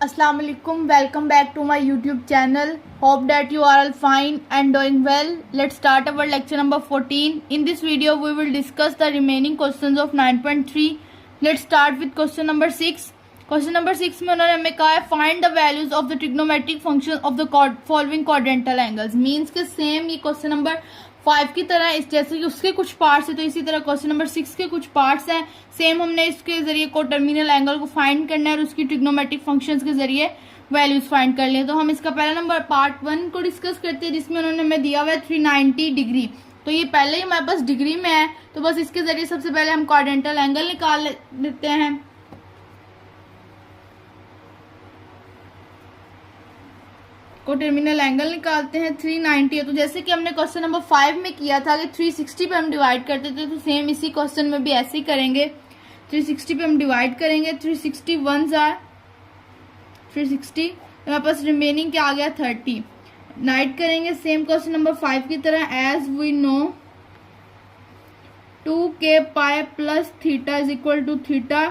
Assalamu alaikum. Welcome back to my YouTube channel. Hope that you are all fine and doing well. Let's start our lecture number 14. In this video we will discuss the remaining questions of 9.3. Let's start with question number 6. Question number 6 में उन्होंने हमें कहा है find the values of the trigonometric function of the following quadrantal angles. Means के same ये question number 5 की तरह इस जैसे कि उसके कुछ पार्ट्स है तो इसी तरह क्वेश्चन नंबर 6 के कुछ पार्ट्स हैं. सेम हमने इसके जरिए को टर्मिनल एंगल को फाइंड करना है और उसकी ट्रिग्नोमेट्रिक फंक्शंस के जरिए वैल्यूज फाइंड कर लिए. तो हम इसका पहला नंबर पार्ट 1 को डिस्कस करते हैं जिसमें उन्होंने हमें दिया हुआ है 390 डिग्री. तो ये पहले ही हमारे पास डिग्री में है तो बस इसके जरिए सबसे पहले हम क्वाड्रेंटल एंगल निकाल लेते हैं. को टर्मिनल एंगल निकालते हैं 390 है. तो जैसे कि हमने क्वेश्चन नंबर 5 में किया था कि 360 पे हम डिवाइड करते थे तो सेम इसी क्वेश्चन में भी ऐसे ही करेंगे. 360 पे हम डिवाइड करेंगे. 360 1s आर 360. हमारे पास रिमेनिंग क्या आ गया 30. नाइट करेंगे सेम क्वेश्चन नंबर 5 की तरह. As we know 2k pi plus theta is equal to theta.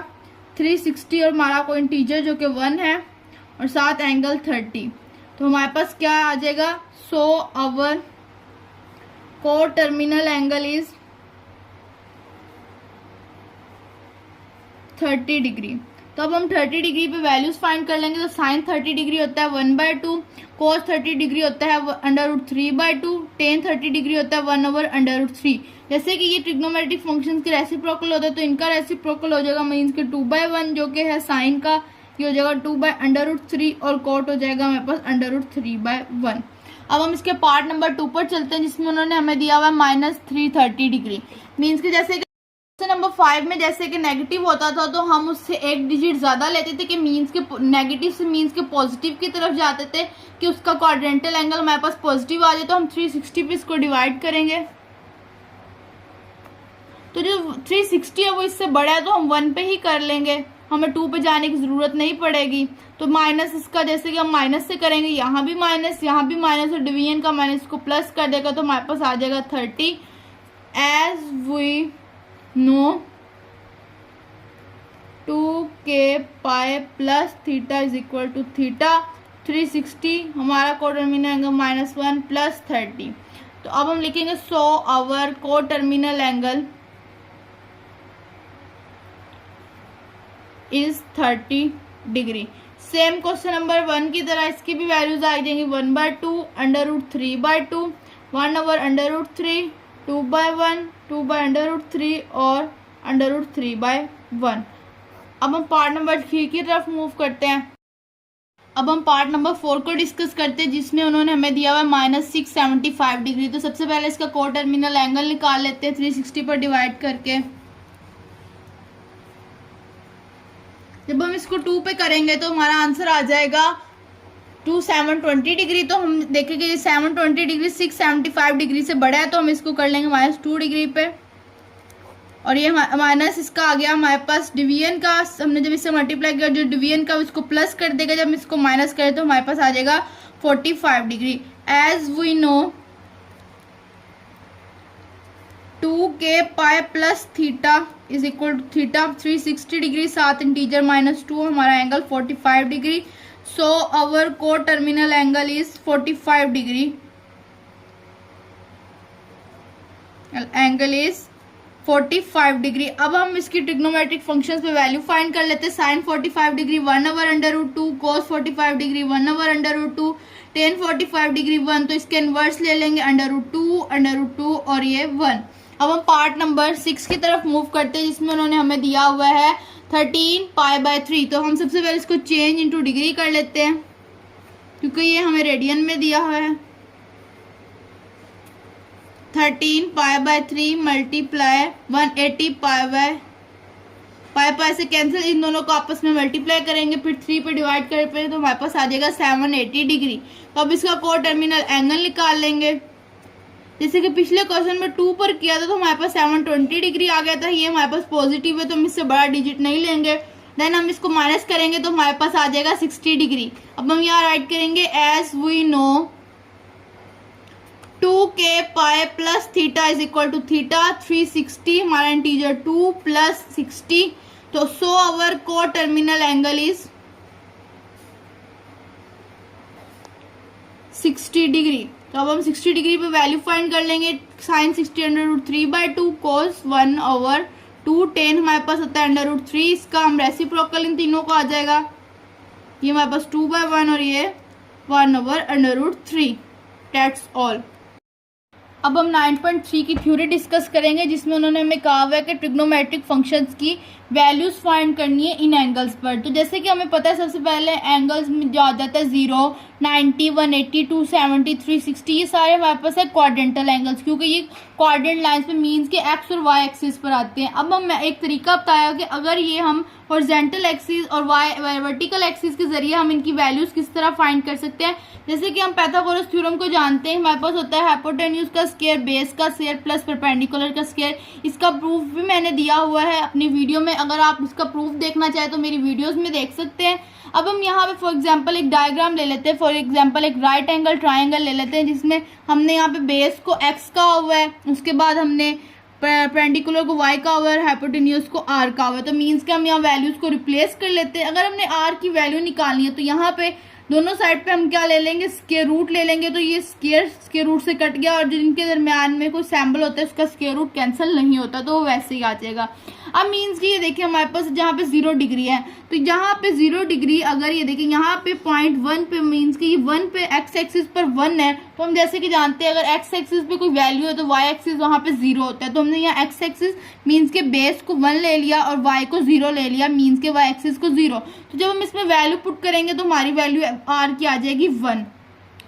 360 और हमारा कोई इंटीजर जो कि 1 है और साथ एंगल 30. तो हमारे पास क्या आ जाएगा. सो our coterminal angle is 30 degree. तो अब हम 30 डिग्री पे वैल्यूज फाइंड कर लेंगे. तो साइन 30 डिग्री होता है 1/2. कोस 30 डिग्री होता है √3/2. टेन 30 डिग्री होता है 1/√3. जैसे कि ये ट्रिग्नोमेट्रिक फंक्शन के रेसिप्रोकल होता है तो इनका रेसिप्रोकल हो जाएगा मीन्स के 2/1 जो कि है साइन का. ये हो जाएगा 2/√3 और कोट हो जाएगा हमारे पास √3/1. अब हम इसके पार्ट नंबर 2 पर चलते हैं जिसमें उन्होंने हमें दिया हुआ है -330 डिग्री. मीन्स कि जैसे कि नंबर 5 में जैसे कि नेगेटिव होता था तो हम उससे एक डिजिट ज्यादा लेते थे कि मीन्स के नेगेटिव से मीन्स के पॉजिटिव की तरफ जाते थे कि उसका क्वाड्रेंटल एंगल हमारे पास पॉजिटिव आ जाए. तो हम 360 पे इसको डिवाइड करेंगे. तो जो 360 है वो इससे बड़ा है तो हम 1 पे ही कर लेंगे. हमें 2 पे जाने की जरूरत नहीं पड़ेगी. तो माइनस इसका जैसे कि हम माइनस से करेंगे यहाँ भी माइनस यहाँ भी माइनस और डिवीजन का माइनस को प्लस कर देगा तो हमारे पास आ जाएगा 30. As we know 2k pi plus theta is equal to theta. 360 हमारा को टर्मिनल एंगल -1 प्लस 30. तो अब हम लिखेंगे सो our coterminal angle is 30 degree. Same question number 1 की तरह इसकी भी वैल्यूज आ जाएंगी 1/2 √3/2 1/√3 2/1 2/√3 और √3/1. अब हम पार्ट नंबर 3 की तरफ मूव करते हैं. अब हम पार्ट नंबर 4 को डिस्कस करते हैं जिसमें उन्होंने हमें दिया हुआ है -675 डिग्री. तो सबसे पहले इसका को टर्मिनल एंगल निकाल लेते हैं 360 पर डिवाइड करके. जब हम इसको 2 पे करेंगे तो हमारा आंसर आ जाएगा 720 डिग्री. तो हम देखेंगे ये 720 डिग्री 675 डिग्री से बड़ा है तो हम इसको कर लेंगे -2 डिग्री पे. और ये माइनस इसका आ गया हमारे पास डिवीजन का. हमने जब इससे मल्टीप्लाई किया जो डिवीजन का उसको प्लस कर देगा. जब हम इसको माइनस करें तो हमारे पास आ जाएगा 45 degree. As we know 2k pi plus theta is equal to theta. 360 degree साथ इंटीजर -2 हमारा angle 45 degree. So our coterminal angle is 45 degree. Angle is 45 degree. अब हम इसकी ट्रिग्नोमेट्रिक फंक्शंस पे वैल्यू फाइंड कर लेते हैं. Sine 45 degree 1/√2. Cos 45 degree 1/√2. Tan 45 degree 1 तो इसके इनवर्स ले लेंगे √2 और ये 1. अब हम पार्ट नंबर 6 की तरफ मूव करते हैं जिसमें उन्होंने हमें दिया हुआ है 13 π/3. तो हम सबसे पहले इसको चेंज इनटू डिग्री कर लेते हैं क्योंकि ये हमें रेडियन में दिया हुआ है. 13 π/3 मल्टीप्लाई 180 पाई से कैंसिल. इन दोनों को आपस में मल्टीप्लाई करेंगे फिर 3 पे डिवाइड करें तो हमारे पास आ जाएगा 780 डिग्री. तो अब इसका को टर्मिनल एंगल निकाल लेंगे. जैसे कि पिछले क्वेश्चन में 2 पर किया था तो हमारे पास 720 डिग्री आ गया था. ये हमारे पास पॉजिटिव है तो हम इससे बड़ा डिजिट नहीं लेंगे. देन हम इसको माइनस करेंगे तो हमारे पास आ जाएगा 60 डिग्री. अब हम यहाँ राइट करेंगे as we know 2k pi plus theta is equal to theta. 360 हमारा इंटीजर 2 प्लस 60 तो so our coterminal angle is 60 degree. तो अब हम 60 डिग्री पे वैल्यू फाइंड कर लेंगे। साइन 60 √3/2 cos 1/2 tan हमारे पास होता है √3। इसका हम रेसिप्रोकल इन तीनों को आ जाएगा, ये हमारे पास 2/1 और ये 1/√3। That's all. अब हम 9.3 की थ्योरी डिस्कस करेंगे, जिसमें उन्होंने हमें कहा हुआ है कि ट्रिग्नोमेट्रिक फंक्शंस की वैल्यूज फाइंड करनी है इन एंगल्स पर। तो जैसे कि हमें पता है सबसे पहले एंगल्स में जो आ जाता है 0, 90, 180, 270, 360, ये सारे हमारे पास है क्वाड्रेंटल एंगल्स, क्योंकि ये क्वाड्रेंट लाइंस पे मीन्स के एक्स और वाई एक्सिस पर आते हैं। अब हम एक तरीका बताया कि अगर ये हम हॉरिजॉन्टल एक्सिस और वाई वर्टिकल एक्सिस के जरिए हम इनकी वैल्यूज किस तरह फाइंड कर सकते हैं। जैसे कि हम पाइथागोरस थ्योरम को जानते हैं, हमारे पास होता है हाइपोटेन्यूज का स्क्वायर बेस का स्क्वायर प्लस परपेंडिकुलर का स्क्वायर। इसका प्रूफ भी मैंने दिया हुआ है अपनी वीडियो में, अगर आप इसका प्रूफ देखना चाहें तो मेरी वीडियोस में देख सकते हैं। अब हम यहाँ पे फॉर एग्जांपल एक डायग्राम ले लेते हैं, फॉर एग्जांपल एक राइट एंगल ट्रायंगल ले लेते हैं, जिसमें हमने यहाँ पे बेस को x का हुआ है, उसके बाद हमने परपेंडिकुलर को y का हुआ है और हाइपोटेन्यूज को r का हुआ है। तो मीन्स के हम यहाँ वैल्यूज को रिप्लेस कर लेते हैं। अगर हमने r की वैल्यू निकालनी है तो यहाँ पे दोनों साइड पे हम क्या ले लेंगे, स्क्वायर रूट ले लेंगे। तो ये स्क्वायर रूट से कट गया और जिनके दरमियान में कोई सैम्बल होता है उसका स्क्वायर रूट कैंसिल नहीं होता, तो वो वैसे ही आ जाएगा। अब मीन्स कि ये देखिए हमारे पास जहाँ पे 0 डिग्री है, तो जहाँ पे 0 डिग्री अगर ये देखिए यहाँ पे 0.1 पे मीन्स कि ये 1 पे एक्स एक्सिस पर 1 है, तो हम जैसे कि जानते हैं अगर एक्स एक्सिस पे कोई वैल्यू है तो वाई एक्सिस वहाँ पे 0 होता है। तो हमने यहाँ एक्स एक्सिस मीन्स के बेस को 1 ले लिया और वाई को 0 ले लिया, मीन्स के वाई एक्सिस को 0। तो जब हम इसमें वैल्यू पुट करेंगे तो हमारी वैल्यू आर की आ जाएगी 1।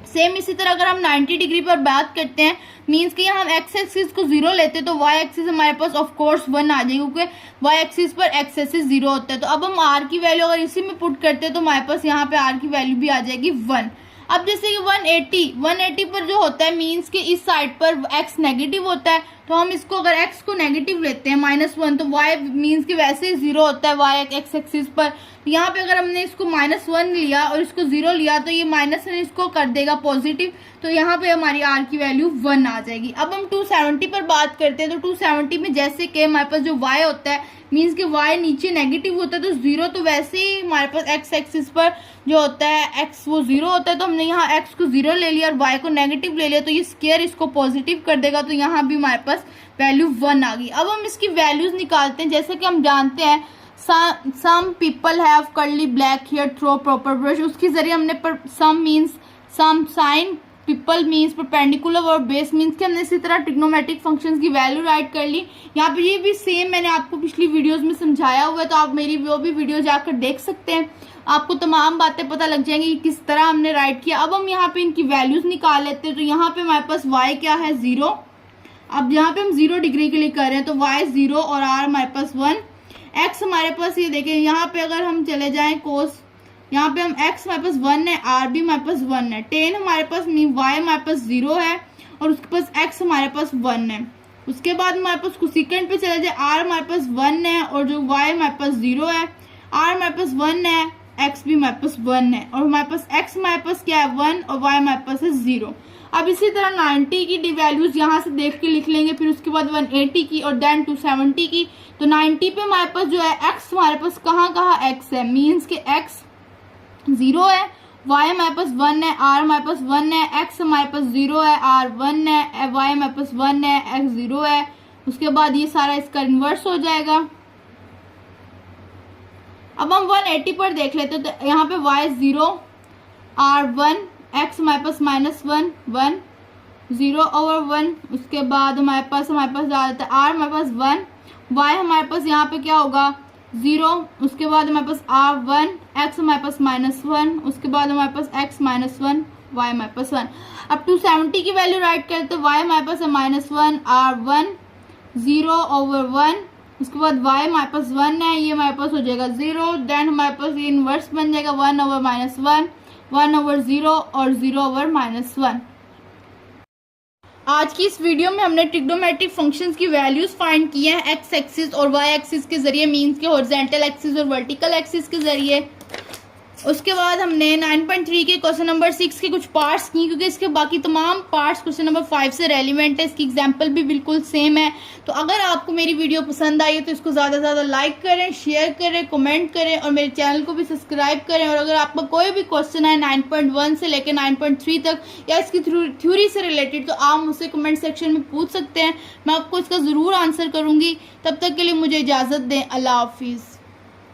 सेम इसी तरह अगर हम 90 डिग्री पर बात करते हैं, मीन्स कि यहाँ हम एक्स एक्सिस को 0 लेते हैं तो वाई एक्सिस हमारे पास ऑफ कोर्स 1 आ जाएगी, क्योंकि वाई एक्सिस पर एक्स एक्सिस 0 होता है। तो अब हम आर की वैल्यू अगर इसी में पुट करते हैं तो हमारे पास यहाँ पे आर की वैल्यू भी आ जाएगी 1। अब जैसे कि 180 पर जो होता है मीन्स कि इस साइड पर x नेगेटिव होता है, तो हम इसको अगर x को नेगेटिव लेते हैं -1, तो y मीन्स कि वैसे ही 0 होता है y एक्स एक्सिस पर। यहाँ पे अगर हमने इसको -1 लिया और इसको 0 लिया तो ये -1 इसको कर देगा पॉजिटिव, तो यहाँ पे हमारी r की वैल्यू 1 आ जाएगी। अब हम 270 पर बात करते हैं, तो 270 में जैसे कि हमारे पास जो y होता है मीन्स कि y नीचे नेगेटिव होता है तो 0, तो वैसे ही हमारे पास x एक्सिस पर जो होता है x वो 0 होता है। तो हमने यहाँ x को 0 ले लिया और y को नेगेटिव ले लिया, तो ये स्क्वायर इसको पॉजिटिव कर देगा, तो यहाँ भी हमारे पास वैल्यू 1 आ गई। अब हम इसकी वैल्यूज निकालते हैं। जैसे कि हम जानते हैं some people have curly black hair throw proper brush, उसके जरिए हमने some means some sine people means perpendicular और बेस मीन्स के हमने इसी तरह ट्रिग्नोमेट्रिक फंक्शंस की वैल्यू राइट कर ली। यहाँ पे ये भी सेम मैंने आपको पिछली वीडियोस में समझाया हुआ है, तो आप मेरी वो भी वीडियो जाकर देख सकते हैं, आपको तमाम बातें पता लग जाएंगी कि किस तरह हमने राइट किया। अब हम यहाँ पे इनकी वैल्यूज निकाल लेते हैं। तो यहाँ पे हमारे पास y क्या है 0, अब यहाँ पे हम 0 डिग्री के लिए कर रहे हैं तो y 0 और r हमारे पास 1, x हमारे पास ये देखें यहाँ पे अगर हम चले जाएं कोस, यहाँ पे हम x हमारे पास 1 है, r भी हमारे पास 1 है, tan हमारे पास y हमारे पास 0 है और उसके पास x हमारे पास 1 है। उसके बाद हमारे पास कोसेकेंट पे चले जाए, r हमारे पास 1 है और जो y हमारे पास 0 है, r हमारे पास 1 है, x भी हमारे पास 1 है और हमारे पास x हमारे पास क्या है 1 और y हमारे पास है 0। अब इसी तरह 90 की वैल्यूज यहाँ से देख के लिख लेंगे, फिर उसके बाद 180 की और देन 270 की। तो 90 पे हमारे पास जो है x हमारे पास कहाँ x है, मीन्स के x 0 है, y हमारे पास 1 है, r हमारे पास 1 है, x हमारे पास 0 है, r 1 है, y हमारे पास 1 है, x 0 है। उसके बाद ये सारा इसका इन्वर्स हो जाएगा। अब हम 180 पर देख लेते हैं, तो यहाँ पे y 0, r 1, x हमारे पास -1, 1, 0 over 1। उसके बाद हमारे पास आ जाता है r हमारे पास 1, y हमारे पास यहाँ पे क्या होगा 0, उसके बाद हमारे पास r 1, x हमारे पास -1, उसके बाद हमारे पास x -1, y हमारे पास 1। अब 270 की वैल्यू राइट करते हैं, y हमारे पास है -1, r 1, 0 over 1, उसके बाद y हमारे पास 1 है, ये हमारे पास हो जाएगा 0, देन हमारे पास ये इनवर्स बन जाएगा 1 over -1, 1 over 0 और 0 over -1। आज की इस वीडियो में हमने ट्रिग्नोमेट्रिक फंक्शंस की वैल्यूज फाइंड की हैं एक्स एक्सिस और वाई एक्सिस के जरिए, मीन्स के हॉरिजॉन्टल एक्सिस और वर्टिकल एक्सिस के जरिए। उसके बाद हमने 9.3 के क्वेश्चन नंबर 6 के कुछ पार्ट्स की, क्योंकि इसके बाकी तमाम पार्ट्स क्वेश्चन नंबर 5 से रेलिवेंट है, इसकी एग्जाम्पल भी बिल्कुल सेम है। तो अगर आपको मेरी वीडियो पसंद आई है तो इसको ज़्यादा से ज़्यादा लाइक करें, शेयर करें, कमेंट करें और मेरे चैनल को भी सब्सक्राइब करें। और अगर आपका कोई भी क्वेश्चन है 9.1 से लेकर 9.3 तक या इसकी थ्योरी से रिलेटेड, तो आप मुझसे कमेंट सेक्शन में पूछ सकते हैं, मैं आपको इसका ज़रूर आंसर करूँगी। तब तक के लिए मुझे इजाज़त दें। अल्लाह हाफिज़।